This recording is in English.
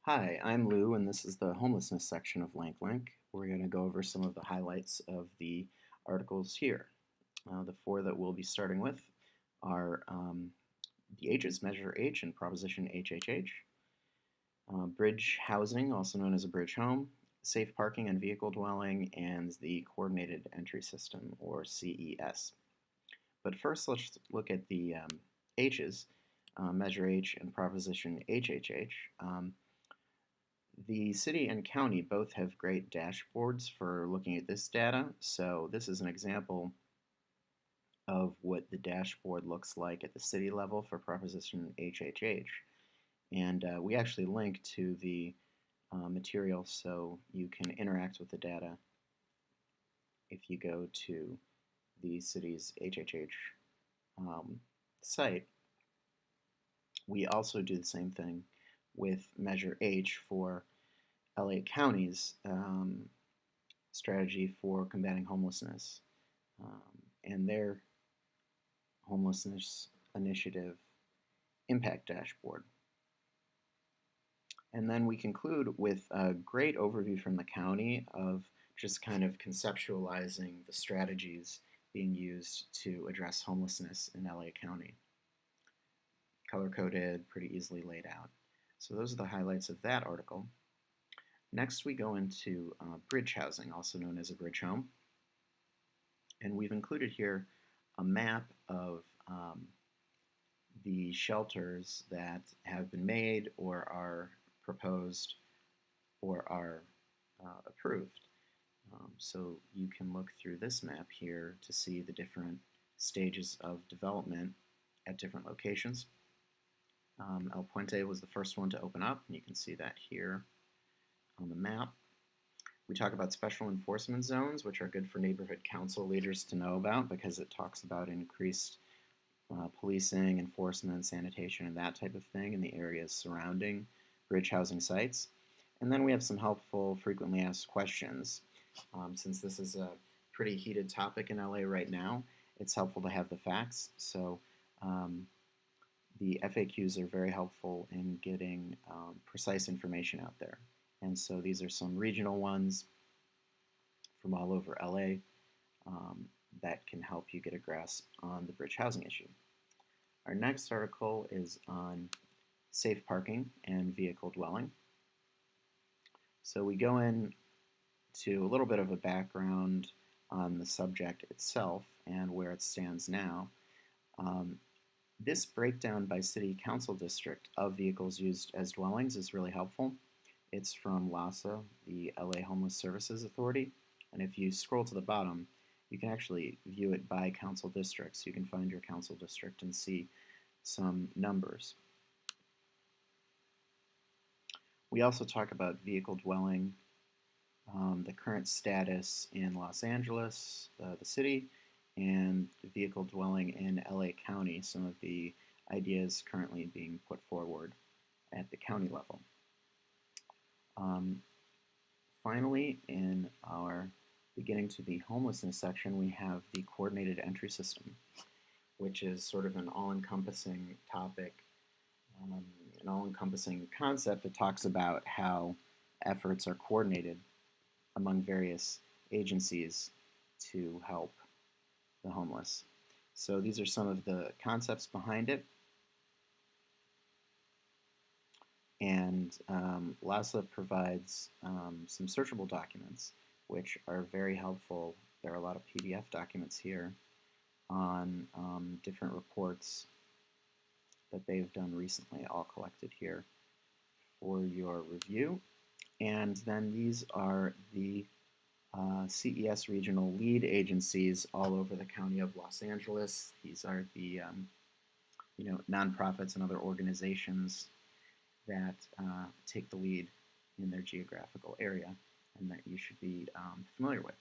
Hi, I'm Lou, and this is the homelessness section of LANC. We're going to go over some of the highlights of the articles here. The four that we'll be starting with are the H's, Measure H, and Proposition HHH, bridge housing, also known as a bridge home, safe parking and vehicle dwelling, and the Coordinated Entry System, or CES. But first, let's look at the H's, Measure H and Proposition HHH. The city and county both have great dashboards for looking at this data. So this is an example of what the dashboard looks like at the city level for Proposition HHH. And we actually link to the material so you can interact with the data if you go to the city's HHH site. We also do the same thing with Measure H for LA County's strategy for combating homelessness and their homelessness initiative impact dashboard. And then we conclude with a great overview from the county of just kind of conceptualizing the strategies being used to address homelessness in LA County. Color-coded, pretty easily laid out. So those are the highlights of that article. Next, we go into bridge housing, also known as a bridge home. And we've included here a map of the shelters that have been made or are proposed or are approved. So you can look through this map here to see the different stages of development at different locations. El Puente was the first one to open up, and you can see that here on the map. We talk about special enforcement zones, which are good for neighborhood council leaders to know about because it talks about increased policing, enforcement, sanitation, and that type of thing in the areas surrounding bridge housing sites. And then we have some helpful frequently asked questions. Since this is a pretty heated topic in LA right now, it's helpful to have the facts. So the FAQs are very helpful in getting precise information out there. And so these are some regional ones from all over LA that can help you get a grasp on the bridge housing issue. Our next article is on safe parking and vehicle dwelling. So we go into a little bit of a background on the subject itself and where it stands now. This breakdown by city council district of vehicles used as dwellings is really helpful. It's from LASA, the LA Homeless Services Authority, and if you scroll to the bottom, you can actually view it by council districts. You can find your council district and see some numbers. We also talk about vehicle dwelling, the current status in Los Angeles, the city, and the vehicle dwelling in LA County, some of the ideas currently being put forward at the county level. Finally, in our beginning to the homelessness section, we have the coordinated entry system, which is sort of an all-encompassing topic, an all-encompassing concept that talks about how efforts are coordinated among various agencies to help the homeless. So these are some of the concepts behind it. And LASA provides some searchable documents, which are very helpful. There are a lot of PDF documents here on different reports that they've done recently, all collected here for your review. And then these are the CES regional lead agencies all over the county of Los Angeles. These are the nonprofits and other organizations that take the lead in their geographical area and that you should be familiar with.